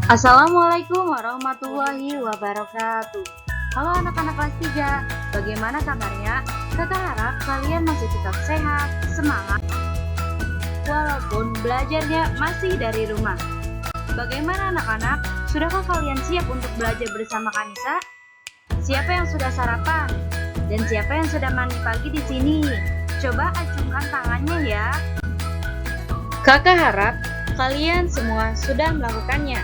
Assalamualaikum warahmatullahi wabarakatuh. Halo anak-anak kelas 3, bagaimana kabarnya? Kakak harap kalian masih tetap sehat, semangat, walaupun belajarnya masih dari rumah. Bagaimana anak-anak? Sudahkah kalian siap untuk belajar bersama Kanisa? Siapa yang sudah sarapan? Dan siapa yang sudah mandi pagi di sini? Coba acungkan tangannya ya. Kakak harap kalian semua sudah melakukannya.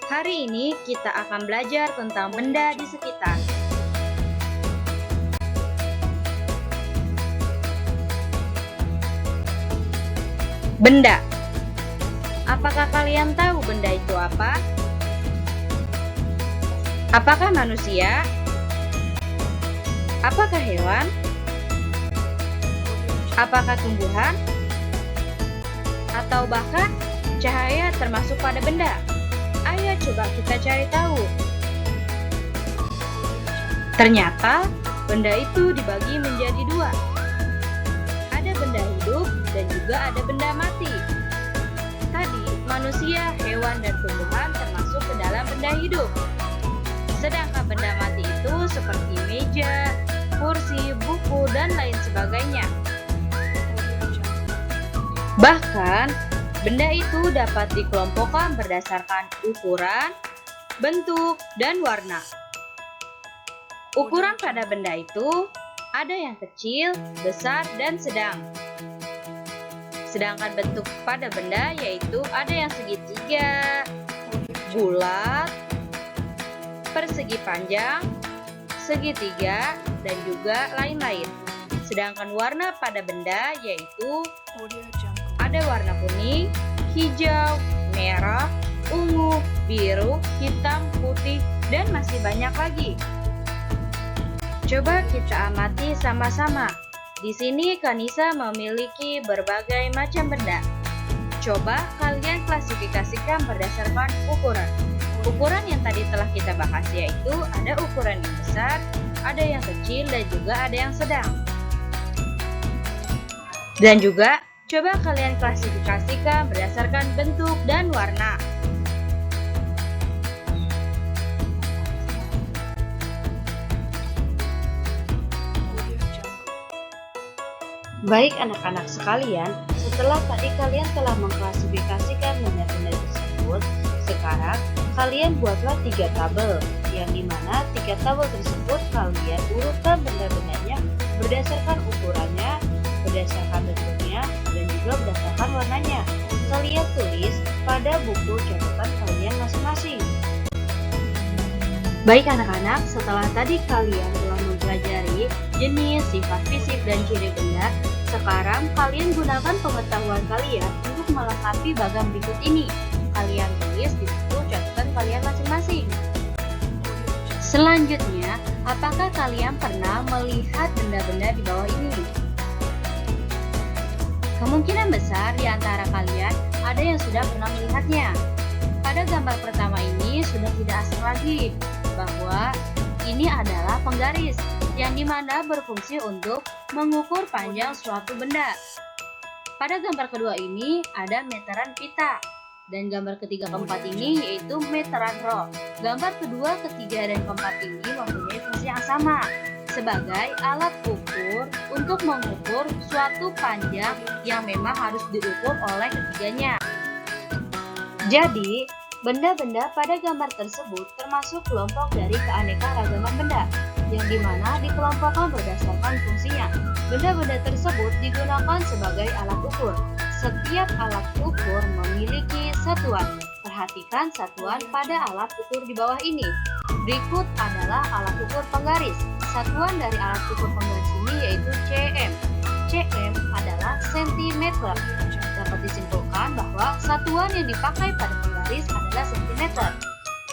Hari ini kita akan belajar tentang benda di sekitar. Benda. Apakah kalian tahu benda itu apa? Apakah manusia? Apakah hewan? Apakah tumbuhan? Atau bahkan cahaya termasuk pada benda? Ayo coba kita cari tahu. Ternyata benda itu dibagi menjadi dua. Ada benda hidup dan juga ada benda mati. Tadi manusia, hewan, dan tumbuhan termasuk ke dalam benda hidup. Sedangkan benda mati itu seperti meja, kursi, buku, dan lain sebagainya. Bahkan benda itu dapat dikelompokkan berdasarkan ukuran, bentuk, dan warna. Ukuran pada benda itu ada yang kecil, besar, dan sedang. Sedangkan bentuk pada benda yaitu ada yang segitiga, bulat, persegi panjang, segitiga, dan juga lain-lain. Sedangkan warna pada benda yaitu ada warna kuning, hijau, merah, ungu, biru, hitam, putih, dan masih banyak lagi. Coba kita amati sama-sama. Di sini Kanisa memiliki berbagai macam benda. Coba kalian klasifikasikan berdasarkan ukuran. Ukuran yang tadi telah kita bahas yaitu ada ukuran yang besar, ada yang kecil, dan juga ada yang sedang. Dan juga coba kalian klasifikasikan berdasarkan bentuk dan warna. Baik anak-anak sekalian, setelah tadi kalian telah mengklasifikasikan benda-benda tersebut, sekarang kalian buatlah 3 tabel, yang dimana 3 tabel tersebut kalian urutkan benda-bendanya berdasarkan ukurannya, berdasarkan bentuknya, dan juga berdasarkan warnanya. Kalian tulis pada buku catatan kalian masing-masing. Baik anak-anak, setelah tadi kalian telah mempelajari jenis, sifat fisik, dan ciri benda, sekarang kalian gunakan pengetahuan kalian untuk melengkapi bagan berikut ini. Kalian tulis di buku catatan kalian masing-masing. Selanjutnya, apakah kalian pernah melihat benda-benda di bawah ini? Kemungkinan besar di antara kalian ada yang sudah pernah melihatnya. Pada gambar pertama ini sudah tidak asing lagi bahwa ini adalah penggaris yang dimana berfungsi untuk mengukur panjang suatu benda. Pada gambar kedua ini ada meteran pita, dan gambar ketiga keempat ini yaitu meteran roll. Gambar kedua, ketiga, dan keempat ini mempunyai fungsi yang sama sebagai alat ukur untuk mengukur suatu panjang yang memang harus diukur oleh ketiganya. Jadi, benda-benda pada gambar tersebut termasuk kelompok dari keanekaragaman benda, yang dimana dikelompokkan berdasarkan fungsinya. Benda-benda tersebut digunakan sebagai alat ukur. Setiap alat ukur memiliki satuan. Perhatikan satuan pada alat ukur di bawah ini. Berikut adalah alat ukur penggaris. Satuan dari alat ukur penggaris ini yaitu cm. Cm adalah sentimeter. Dapat disimpulkan bahwa satuan yang dipakai pada penggaris adalah sentimeter.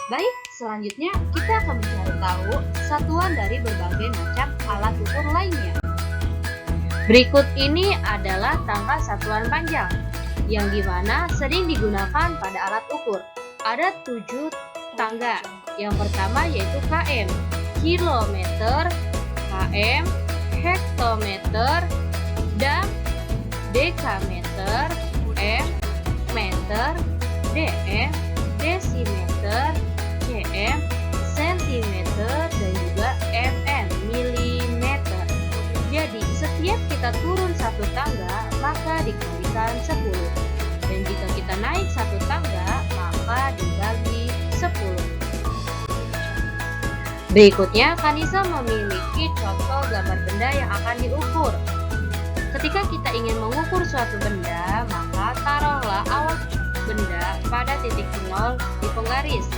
Baik, selanjutnya kita akan mencari tahu satuan dari berbagai macam alat ukur lainnya. Berikut ini adalah tangga satuan panjang, yang dimana sering digunakan pada alat ukur. Ada 7 tangga. Yang pertama yaitu km, kilometer, km, hektometer, dan dekameter, m, meter, dm, desimeter, cm, sentimeter, dan juga mm, milimeter. Jadi setiap kita turun satu tangga maka dikalikan 10. Dan jika kita naik satu tangga maka dibagi 10. Berikutnya, Kanisa memiliki contoh gambar benda yang akan diukur. Ketika kita ingin mengukur suatu benda, maka taruhlah awal benda pada titik 0 di penggaris.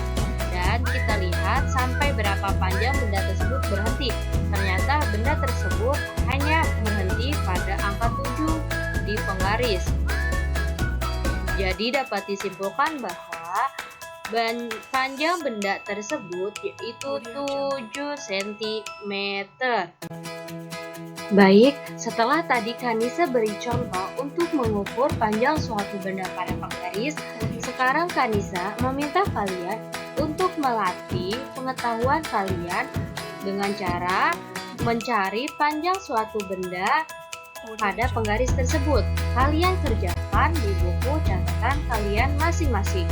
Dan kita lihat sampai berapa panjang benda tersebut berhenti. Ternyata benda tersebut hanya berhenti pada angka 7 di penggaris. Jadi dapat disimpulkan bahwa panjang benda tersebut yaitu 7 cm. Baik, setelah tadi Kanisa beri contoh untuk mengukur panjang suatu benda pada penggaris, sekarang Kanisa meminta kalian untuk melatih pengetahuan kalian dengan cara mencari panjang suatu benda pada penggaris tersebut. Kalian kerjakan di buku catatan kalian masing-masing.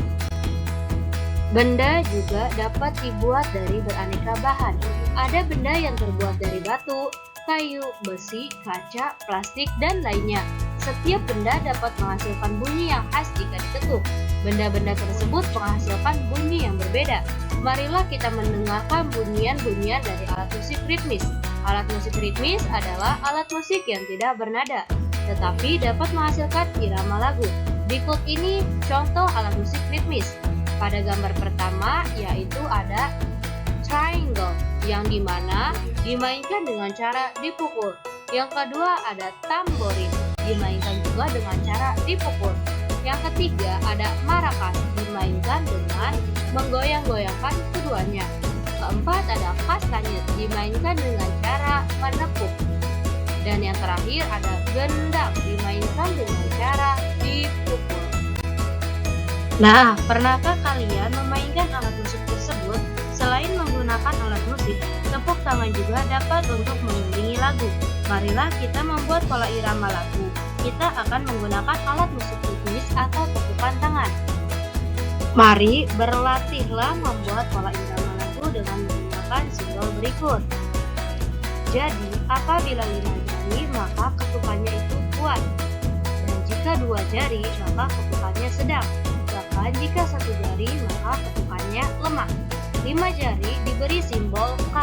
Benda juga dapat dibuat dari beraneka bahan. Ada benda yang terbuat dari batu, kayu, besi, kaca, plastik, dan lainnya. Setiap benda dapat menghasilkan bunyi yang khas jika diketuk. Benda-benda tersebut menghasilkan bunyi yang berbeda. Marilah kita mendengarkan bunyian-bunyian dari alat musik ritmis. Alat musik ritmis adalah alat musik yang tidak bernada, tetapi dapat menghasilkan irama lagu. Berikut ini contoh alat musik ritmis. Pada gambar pertama yaitu ada triangle, yang dimana dimainkan dengan cara dipukul. Yang kedua ada tamborin, dimainkan juga dengan cara dipukul. Yang ketiga ada maracas, dimainkan dengan menggoyang-goyangkan keduanya. Keempat ada kastanyet, dimainkan dengan cara menepuk. Dan yang terakhir ada gendang, dimainkan dengan cara dipukul. Nah, pernahkah kalian memainkan alat musik tersebut? Selain menggunakan alat musik, tepuk tangan juga dapat untuk mengiringi lagu. Marilah kita membuat pola irama lagu. Kita akan menggunakan alat musik ritmis atau tepukan tangan. Mari berlatihlah membuat pola irama lagu dengan menggunakan simbol berikut. Jadi, apabila 5 jari, maka ketukannya itu kuat. Dan jika 2 jari, maka ketukannya sedang. Bahkan jika 1 jari, maka ketukannya lemah. 5 jari diberi simbol K,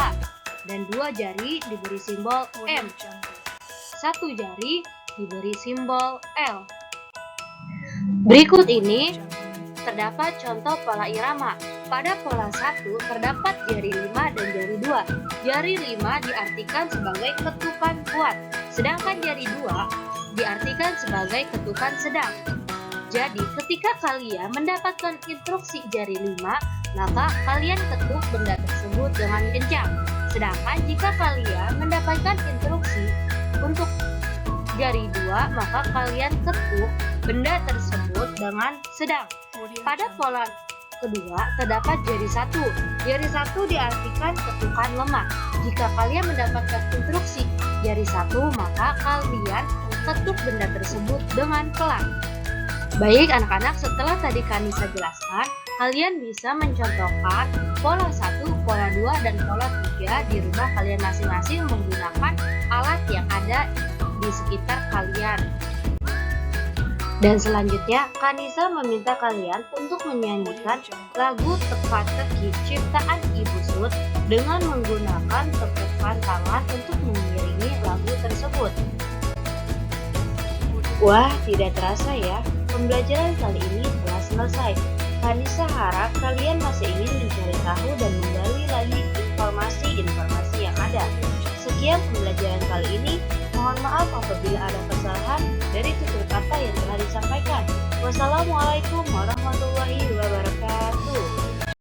dan 2 jari diberi simbol M. 1 jari diberi simbol L. Berikut ini terdapat contoh pola irama. Pada pola 1 terdapat jari 5 dan jari 2. Jari 5 diartikan sebagai ketukan kuat, sedangkan jari 2 diartikan sebagai ketukan sedang. Jadi, ketika kalian mendapatkan instruksi jari 5, maka kalian ketuk benda tersebut dengan kencang. Sedangkan jika kalian mendapatkan instruksi untuk jari 2, maka kalian ketuk benda tersebut dengan sedang. Pada pola kedua terdapat jari 1. Jari 1 diartikan ketukan lemah. Jika kalian mendapatkan instruksi jari 1, maka kalian ketuk benda tersebut dengan pelan. Baik anak-anak, setelah tadi Kanisa jelaskan, kalian bisa mencontohkan pola 1, pola 2, dan pola 3 di rumah kalian masing-masing menggunakan alat yang ada di sekitar kalian. Dan selanjutnya, Kanisa meminta kalian untuk menyanyikan lagu teka-teki ciptaan Ibu Sud dengan menggunakan tepukan tangan untuk mengiringi lagu tersebut. Wah, tidak terasa ya, pembelajaran kali ini telah selesai. Kanisa harap kalian masih ingin mencari tahu dan menggali lagi informasi-informasi yang ada. Sekian pembelajaran kali ini. Mohon maaf apabila ada kesalahan dari tutur kata yang telah disampaikan. Wassalamualaikum warahmatullahi wabarakatuh.